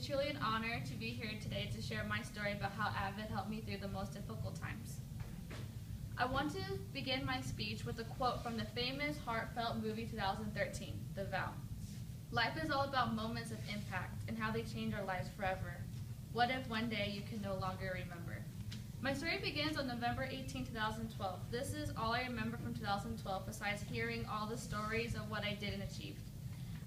truly an honor to be here today to share my story about how AVID helped me through the most difficult times. I want to begin my speech with a quote from the famous heartfelt movie 2013, The Vow. Life is all about moments of impact and how they change our lives forever. What if one day you can no longer remember? My story begins on November 18, 2012. This is all I remember from 2012 besides hearing all the stories of what I did and achieved.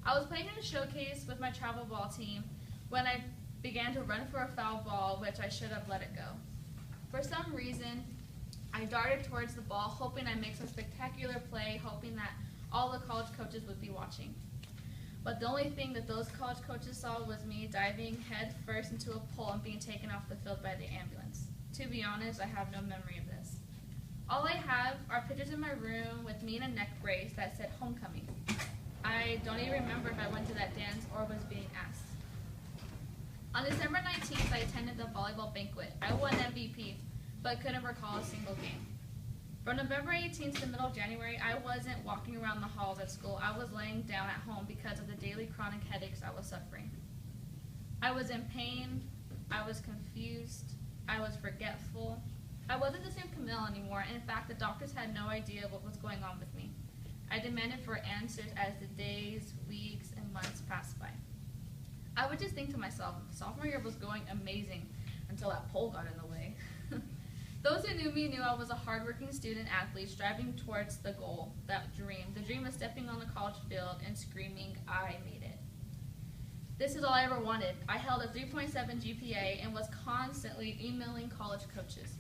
I was playing in a showcase with my travel ball team when I began to run for a foul ball, which I should have let it go. For some reason, I darted towards the ball, hoping I'd make some spectacular play, hoping that all the college coaches would be watching. But the only thing that those college coaches saw was me diving head first into a pole and being taken off the field by the ambulance. To be honest, I have no memory of this. All I have are pictures in my room with me in a neck brace that said homecoming. I don't even remember if I went to that dance or was being asked. On December 19th, I attended the volleyball banquet. I won MVP, but couldn't recall a single game. From November 18th to the middle of January, I wasn't walking around the halls at school. I was laying down at home because of the daily chronic headaches I was suffering. I was in pain, I was confused, I was forgetful. I wasn't the same Camille anymore, and in fact, the doctors had no idea what was going on with me. I demanded for answers as the days, weeks, and months passed by. I would just think to myself, sophomore year was going amazing until that pole got in the way. Those who knew me knew I was a hardworking student athlete striving towards the goal, that dream. The dream of stepping on the college field and screaming, I made it. This is all I ever wanted. I held a 3.7 GPA and was constantly emailing college coaches.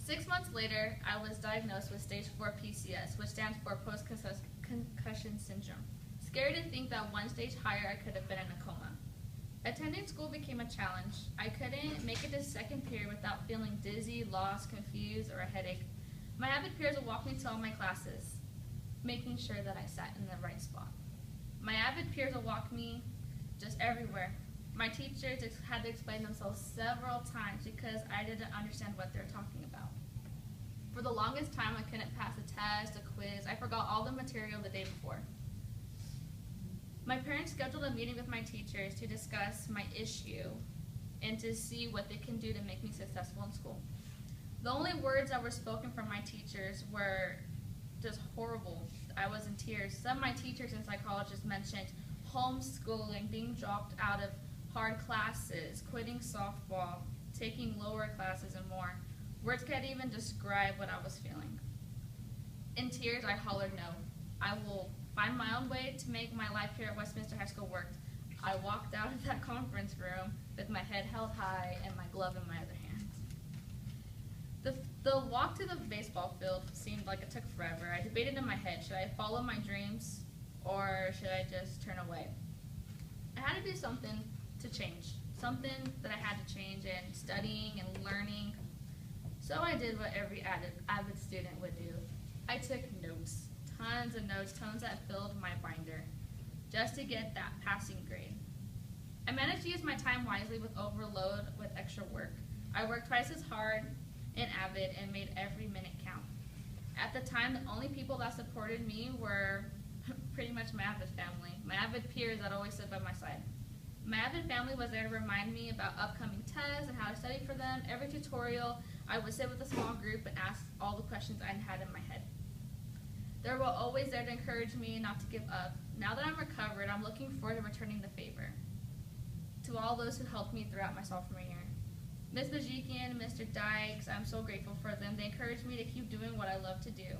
6 months later, I was diagnosed with stage 4 PCS, which stands for post-concussion syndrome. Scary to think that one stage higher I could have been in a coma. Attending school became a challenge. I couldn't make it to second period without feeling dizzy, lost, confused, or a headache. My AVID peers would walk me to all my classes, making sure that I sat in the right spot. My AVID peers would walk me just everywhere. My teachers had to explain themselves several times because I didn't understand what they were talking about. For the longest time, I couldn't pass a test, a quiz. I forgot all the material the day before. My parents scheduled a meeting with my teachers to discuss my issue and to see what they can do to make me successful in school. The only words that were spoken from my teachers were just horrible. I was in tears. Some of my teachers and psychologists mentioned homeschooling, being dropped out of hard classes, quitting softball, taking lower classes, and more. Words can't even describe what I was feeling. In tears, I hollered no. I will find my own way to make my life here at Westminster High School work. I walked out of that conference room with my head held high and my glove in my other hand. The walk to the baseball field seemed like it took forever. I debated in my head, should I follow my dreams or should I just turn away? I had to do something to change, something that I had to change in studying and learning. So I did what every AVID student would do. I took notes. Tons of notes, tons that filled my binder, just to get that passing grade. I managed to use my time wisely with overload with extra work. I worked twice as hard in AVID and made every minute count. At the time, the only people that supported me were pretty much my AVID family, my AVID peers that always stood by my side. My AVID family was there to remind me about upcoming tests and how to study for them. Every tutorial, I would sit with a small group and ask all the questions I had in my head. They were always there to encourage me not to give up. Now that I'm recovered, I'm looking forward to returning the favor. To all those who helped me throughout my sophomore year. Ms. Bajikian, Mr. Dykes, I'm so grateful for them. They encouraged me to keep doing what I love to do.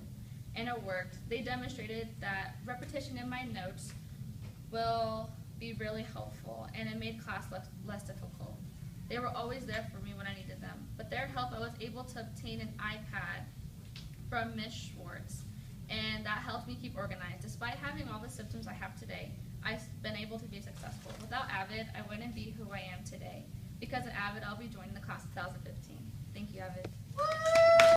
And it worked. They demonstrated that repetition in my notes will be really helpful, and it made class less difficult. They were always there for me when I needed them. With their help, I was able to obtain an iPad from Ms. Schwartz. And that helped me keep organized. Despite having all the symptoms I have today, I've been able to be successful. Without AVID, I wouldn't be who I am today. Because at AVID, I'll be joining the class of 2015. Thank you, AVID.